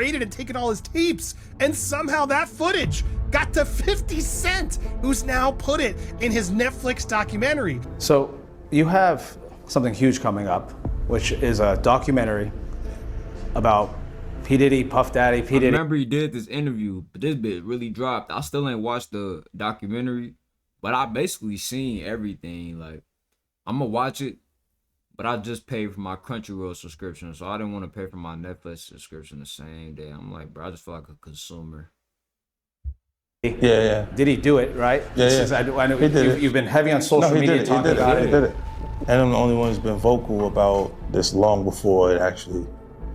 and taken all his tapes, and somehow that footage got to 50 Cent, who's now put it in his Netflix documentary. So you have something huge coming up, which is a documentary about P. Diddy, Puff Daddy, P. Diddy. I remember he did this interview, but this bit really dropped. I still ain't watched the documentary, but I basically seen everything. Like, I'm gonna watch it, but I just paid for my Crunchyroll subscription, so I didn't want to pay for my Netflix subscription the same day. I'm like, bro, I just feel like a consumer. Yeah. Did he do it, right? Yeah. I know you've been heavy on social media talking about it. He did it. And I'm the only one who's been vocal about this long before it actually.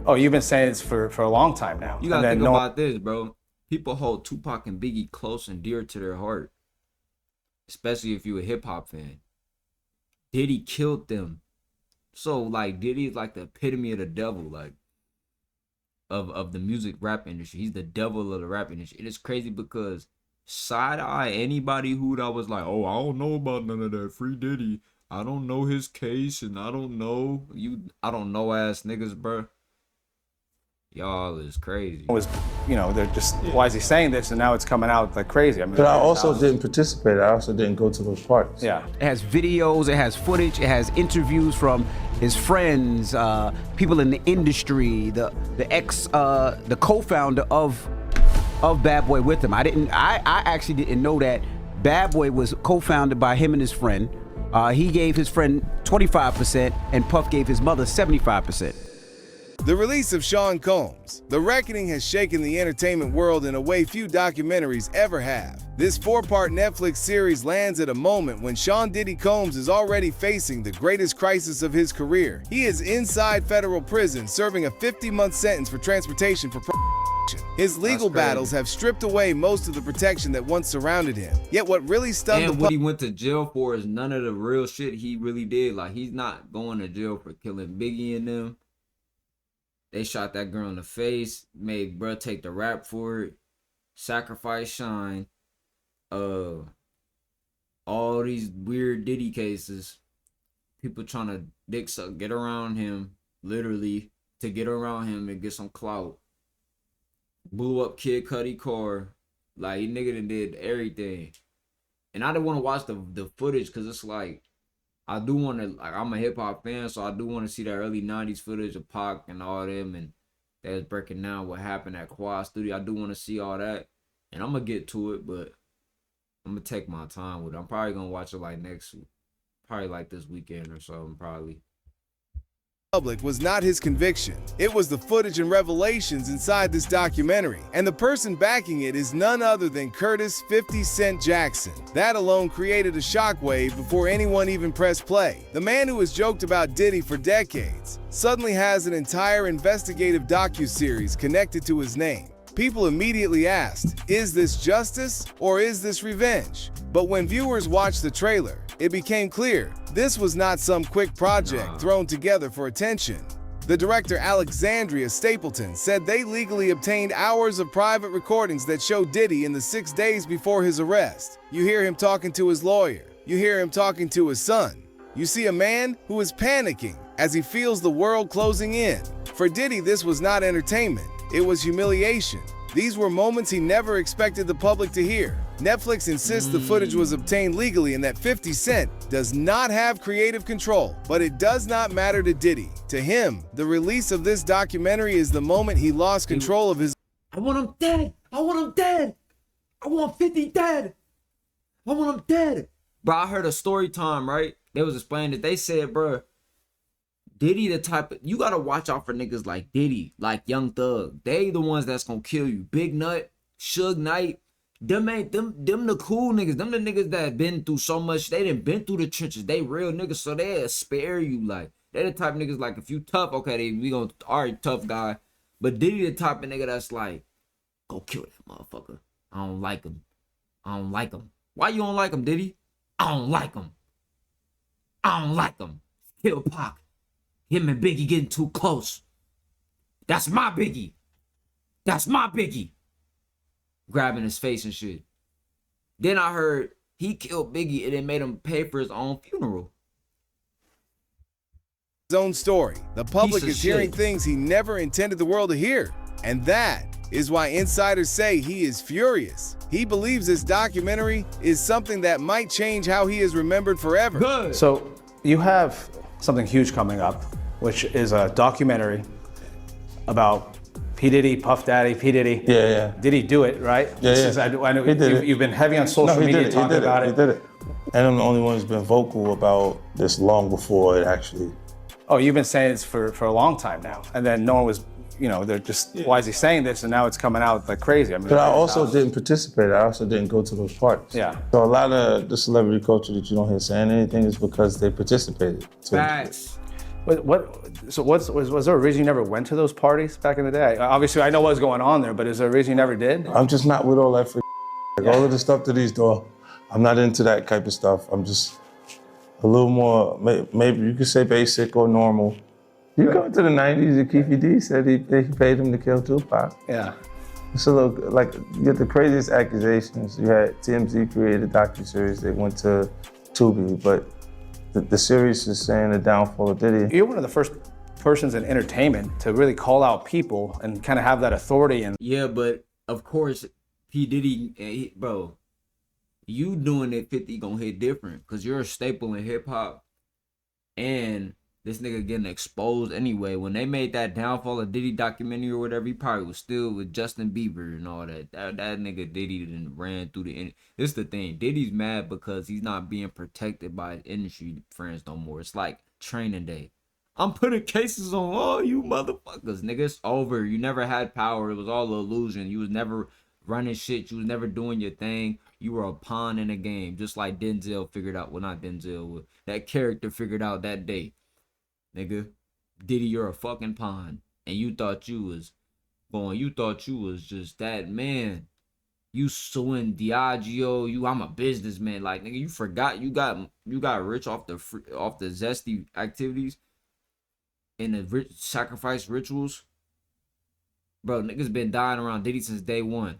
Oh, you've been saying this for a long time now. You gotta think about this, bro. People hold Tupac and Biggie close and dear to their heart, especially if you're a hip hop fan. Diddy killed them. So like Diddy is like the epitome of the devil, like of the music rap industry. He's the devil of the rap industry. It is crazy because side eye anybody who that was like, oh, I don't know about none of that. Free Diddy. I don't know his case and I don't know ass niggas, bro. Y'all is crazy. It was, they're just, why is he saying this? And now it's coming out like crazy. I mean, but I also didn't participate. I also didn't go to those parties. Yeah. It has videos, it has footage, it has interviews from his friends, people in the industry, the co-founder of Bad Boy with him. I actually didn't know that Bad Boy was co-founded by him and his friend. He gave his friend 25% and Puff gave his mother 75%. The release of Sean Combs, The Reckoning, has shaken the entertainment world in a way few documentaries ever have. This 4-part Netflix series lands at a moment when Sean Diddy Combs is already facing the greatest crisis of his career. He is inside federal prison serving a 50-month sentence for transportation for His legal battles have stripped away most of the protection that once surrounded him. Yet what really stunned and what he went to jail for is none of the real shit he really did. Like, he's not going to jail for killing Biggie and them. They shot that girl in the face, made bruh take the rap for it, sacrifice Shine, all these weird Diddy cases, people trying to dick suck, get around him, literally, to get around him and get some clout. Blew up Kid Cudi car, like, he nigga done did everything. And I didn't want to watch the footage, because it's like, I do want to, like, I'm a hip-hop fan, so I do want to see that early 90s footage of Pac and all them, and they was breaking down what happened at Quad Studio. I do want to see all that, and I'm going to get to it, but I'm going to take my time with it. I'm probably going to watch it, like, probably like this weekend or something, probably. Public was not his conviction. It was the footage and revelations inside this documentary. And the person backing it is none other than Curtis 50 Cent Jackson. That alone created a shockwave before anyone even pressed play. The man who has joked about Diddy for decades suddenly has an entire investigative docuseries connected to his name. People immediately asked, is this justice or is this revenge? But when viewers watched the trailer, it became clear this was not some quick project thrown together for attention. The director Alexandria Stapleton said they legally obtained hours of private recordings that show Diddy in the 6 days before his arrest. You hear him talking to his lawyer. You hear him talking to his son. You see a man who is panicking as he feels the world closing in. For Diddy, this was not entertainment. It was humiliation. These were moments he never expected the public to hear. Netflix insists the footage was obtained legally and that 50 Cent does not have creative control. But it does not matter to Diddy. To him, the release of this documentary is the moment he lost control of his... I want him dead. I want him dead. I want 50 dead. I want him dead. Bro, I heard a story time, right? They was explaining it. They said, bro, Diddy the type of... You got to watch out for niggas like Diddy, like Young Thug. They the ones that's going to kill you. Big Nut, Suge Knight. Them the cool niggas. Them the niggas that been through so much. They done been through the trenches. They real niggas, so they'll spare you. Like, they the type of niggas, like, if you tough, okay, we gonna, alright, tough guy. But Diddy the type of nigga that's like, go kill that motherfucker. I don't like him. I don't like him. Why you don't like him, Diddy? I don't like him. I don't like him. Kill Pac. Him and Biggie getting too close. That's my Biggie. That's my Biggie. Grabbing his face and shit. Then I heard he killed Biggie and it made him pay for his own funeral. His own story. The public is hearing things he never intended the world to hear. And that is why insiders say he is furious. He believes this documentary is something that might change how he is remembered forever. Good. So you have something huge coming up, which is a documentary about P. Diddy, Puff Daddy, P. Diddy. Yeah. Did he do it, right? I know He did it. you've been heavy on social media talking about it. He did it. And I'm the only one who's been vocal about this long before it actually. Oh, you've been saying this for a long time now. And then no one was, they're just, why is he saying this? And now it's coming out like crazy. I mean, But I also didn't participate. I also didn't go to those parties. Yeah. So a lot of the celebrity culture that you don't hear saying anything is because they participated. Facts. Was there a reason you never went to those parties back in the day? Obviously, I know what was going on there, but is there a reason you never did? I'm just not with all that free like all of the stuff that he's doing. I'm not into that type of stuff. I'm just a little more, maybe you could say basic or normal. You go into the 90s and Keefy D said he paid him to kill Tupac. Yeah. It's a little, like, you get the craziest accusations. You had TMZ created a docuseries. They went to Tubi, but the series is saying the downfall of Diddy. You're one of the first persons in entertainment to really call out people and kind of have that authority. And Yeah, but of course, P. Diddy, bro, you doing it 50 gonna hit different because you're a staple in hip hop. And this nigga getting exposed anyway. When they made that Downfall of Diddy documentary or whatever, he probably was still with Justin Bieber and all that. That nigga Diddy done ran through the... This is the thing. Diddy's mad because he's not being protected by his industry friends no more. It's like Training Day. I'm putting cases on all you motherfuckers. Nigga, it's over. You never had power. It was all an illusion. You was never running shit. You was never doing your thing. You were a pawn in a game. Just like Denzel figured out. Well, not Denzel. That character figured out that day. Nigga, Diddy, you're a fucking pawn. And you thought you was just that man. You suing Diageo, I'm a businessman. Like, nigga, you forgot you got rich off the zesty activities and the sacrifice rituals. Bro, niggas been dying around Diddy since day one.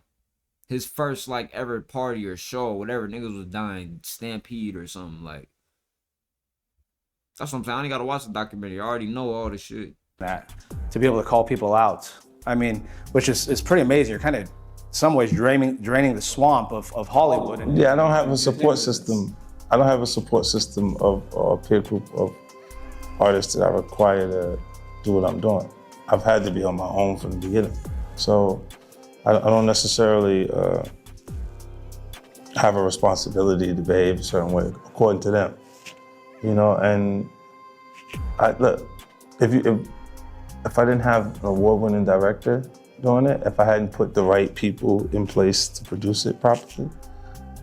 His first ever party or show or whatever, niggas was dying, stampede or something like. That's what I'm saying. I ain't gotta watch the documentary. I already know all this shit. that to be able to call people out. I mean, which is pretty amazing. You're kind of, in some ways, draining the swamp of Hollywood. And I don't have a support system. I don't have a support system of a peer group of artists that I require to do what I'm doing. I've had to be on my own from the beginning. So I don't necessarily have a responsibility to behave a certain way according to them. And look, if I didn't have an award-winning director doing it, if I hadn't put the right people in place to produce it properly,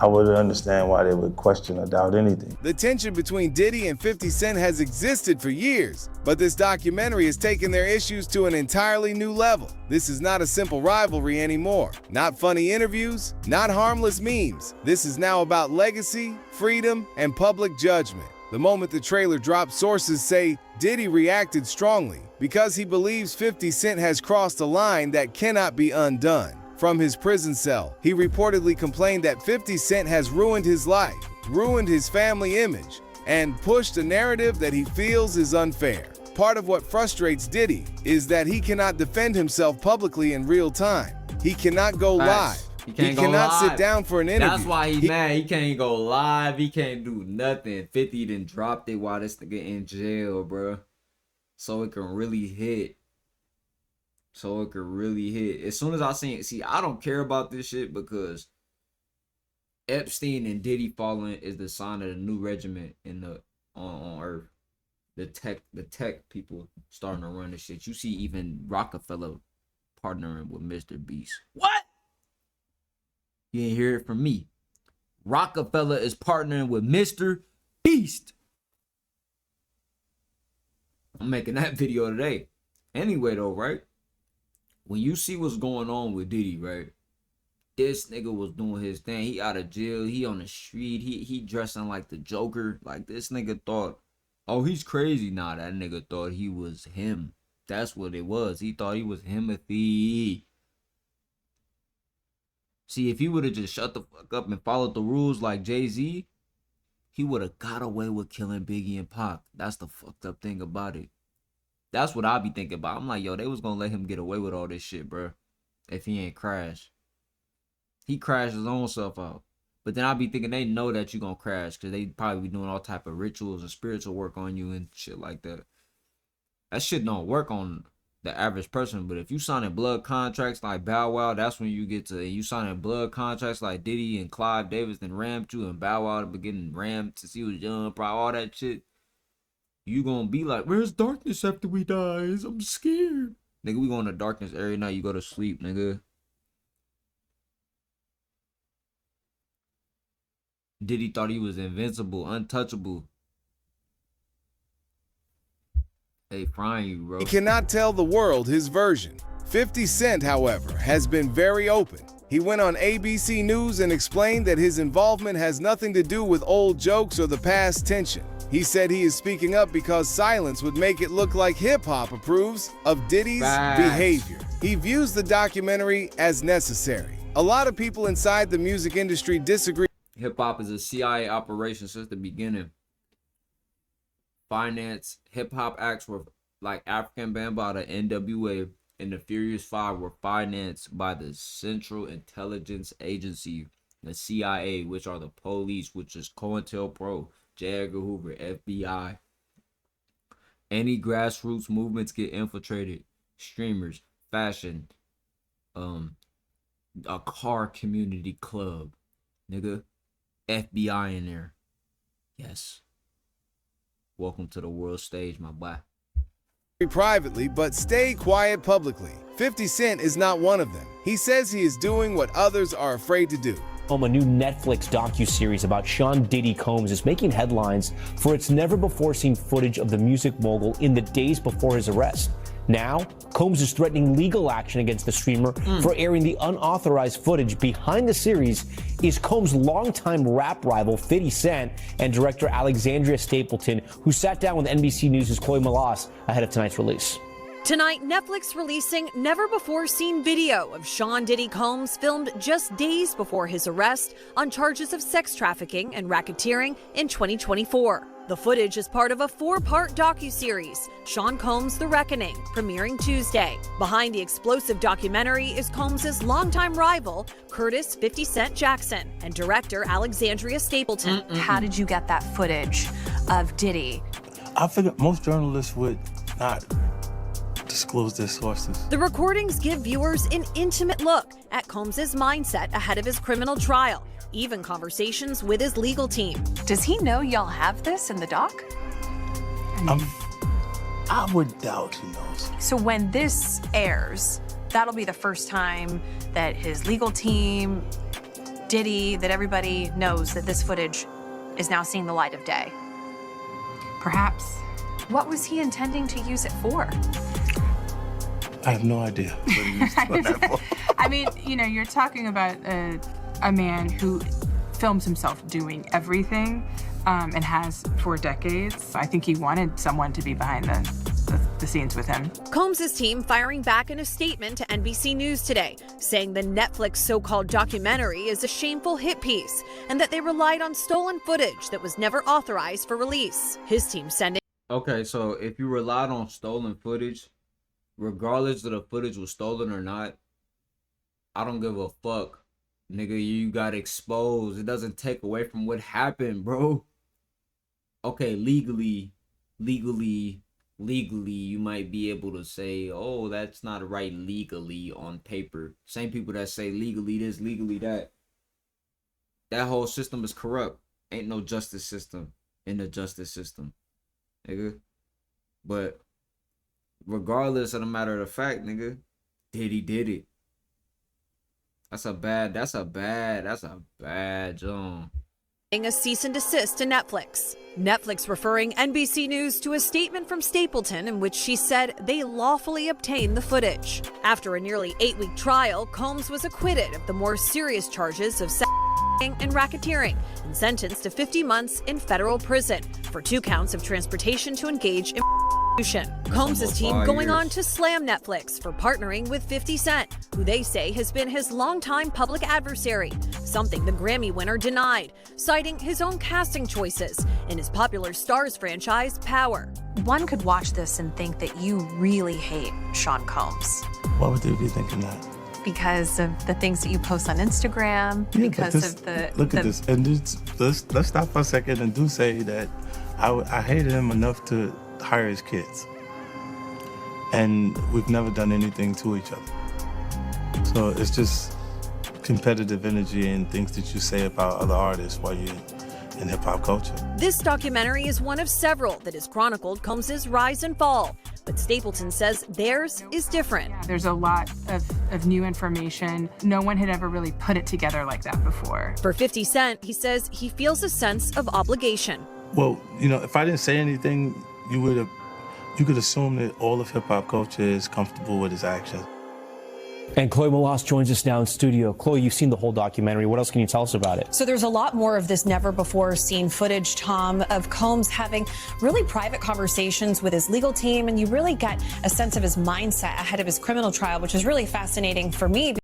I wouldn't understand why they would question or doubt anything. The tension between Diddy and 50 Cent has existed for years, but this documentary has taken their issues to an entirely new level. This is not a simple rivalry anymore. Not funny interviews, not harmless memes. This is now about legacy, freedom, and public judgment. The moment the trailer dropped, sources say Diddy reacted strongly because he believes 50 Cent has crossed a line that cannot be undone. From his prison cell, he reportedly complained that 50 Cent has ruined his life, ruined his family image, and pushed a narrative that he feels is unfair. Part of what frustrates Diddy is that he cannot defend himself publicly in real time. He cannot go live. He cannot sit down for an interview. That's why he's mad. He can't go live. He can't do nothing. 50 done dropped it while this nigga in jail, bro. So it can really hit. As soon as I see, I don't care about this shit because Epstein and Diddy falling is the sign of the new regiment on Earth. The tech people starting to run the shit. You see even Rockefeller partnering with Mr. Beast. What? You ain't hear it from me. Rockefeller is partnering with Mr. Beast. I'm making that video today. Anyway, though, right? When you see what's going on with Diddy, right? This nigga was doing his thing. He out of jail. He on the street. He dressing like the Joker. Like, this nigga thought, oh, he's crazy. Nah, that nigga thought he was him. That's what it was. He thought he was Himothy. See, if he would have just shut the fuck up and followed the rules like Jay-Z, he would have got away with killing Biggie and Pac. That's the fucked up thing about it. That's what I be thinking about. I'm like, yo, they was gonna let him get away with all this shit, bro, if he ain't crash. He crashed his own self out. But then I be thinking they know that you gonna crash because they probably be doing all type of rituals and spiritual work on you and shit like that. That shit don't work on the average person. But if you signing blood contracts like Bow Wow, that's when you get to, you signing blood contracts like Diddy and Clive Davis then rammed you and Bow Wow getting rammed to see who's young, probably all that shit. You gonna be like, where's darkness after we dies? I'm scared. Nigga, we go in the darkness every night you go to sleep, nigga. Diddy thought he was invincible, untouchable. Hey, frying you, bro. He cannot tell the world his version. 50 Cent, however, has been very open. He went on ABC News and explained that his involvement has nothing to do with old jokes or the past tension. He said he is speaking up because silence would make it look like hip-hop approves of Diddy's behavior. He views the documentary as necessary. A lot of people inside the music industry disagree. Hip-hop is a CIA operation since the beginning. Finance, hip-hop acts were like African Bambaataa, NWA, and the Furious Five were financed by the Central Intelligence Agency, the CIA, which are the police, which is COINTELPRO, J. Edgar Hoover, FBI. Any grassroots movements get infiltrated. Streamers, fashion, a car community club, nigga. FBI in there. Yes. Welcome to the world stage, my boy. Privately, but stay quiet publicly. 50 Cent is not one of them. He says he is doing what others are afraid to do. A new Netflix docuseries about Sean Diddy Combs is making headlines for its never-before-seen footage of the music mogul in the days before his arrest. Now, Combs is threatening legal action against the streamer for airing the unauthorized footage. Behind the series is Combs' longtime rap rival 50 Cent and director Alexandria Stapleton, who sat down with NBC News' Chloe Malas ahead of tonight's release. Tonight, Netflix releasing never-before-seen video of Sean Diddy Combs filmed just days before his arrest on charges of sex trafficking and racketeering in 2024. The footage is part of a 4-part docuseries, Sean Combs: The Reckoning, premiering Tuesday. Behind the explosive documentary is Combs' longtime rival, Curtis 50 Cent Jackson, and director Alexandria Stapleton. How did you get that footage of Diddy? I figured most journalists would not disclose their sources. The recordings give viewers an intimate look at Combs' mindset ahead of his criminal trial, even conversations with his legal team. Does he know y'all have this in the doc? I would doubt he knows. So when this airs, that'll be the first time that his legal team, Diddy, that everybody knows that this footage is now seeing the light of day. Perhaps. What was he intending to use it for? I have no idea what he used that for. I mean, you know, you're talking about a man who films himself doing everything and has for decades. I think he wanted someone to be behind the scenes with him. Combs' team firing back in a statement to NBC News today, saying the Netflix so-called documentary is a shameful hit piece and that they relied on stolen footage that was never authorized for release. His team sending... Okay, so if you relied on stolen footage, regardless of the footage was stolen or not, I don't give a fuck. Nigga, you got exposed. It doesn't take away from what happened, bro. Okay, legally, you might be able to say, oh, that's not right legally on paper. Same people that say legally this, legally that. That whole system is corrupt. Ain't no justice system in the justice system, nigga. But regardless of the matter of the fact, nigga, Diddy did it. That's a bad John. A cease and desist to Netflix. Netflix referring NBC News to a statement from Stapleton in which she said they lawfully obtained the footage. After a nearly 8-week trial, Combs was acquitted of the more serious charges of sex and racketeering and sentenced to 50 months in federal prison for 2 counts of transportation to engage in Combs' team going on to slam Netflix for partnering with 50 Cent, who they say has been his longtime public adversary, something the Grammy winner denied, citing his own casting choices in his popular Stars franchise, Power. One could watch this and think that you really hate Sean Combs. Why would they be thinking that? Because of the things that you post on Instagram, Yeah, because but this, of the... Look at this. And let's stop for a second and do say that I hated him enough to hire his kids. And we've never done anything to each other. So it's just competitive energy and things that you say about other artists while you're in hip-hop culture. This documentary is one of several that has chronicled Combs' rise and fall, but Stapleton says theirs is different. There's a lot of new information. No one had ever really put it together like that before. For 50 Cent, he says he feels a sense of obligation. Well, you know, if I didn't say anything, you could assume that all of hip-hop culture is comfortable with his actions. And Chloe Malas joins us now in studio. Chloe, you've seen the whole documentary. What else can you tell us about it? So there's a lot more of this never-before-seen footage, Tom, of Combs having really private conversations with his legal team, and you really get a sense of his mindset ahead of his criminal trial, which is really fascinating for me.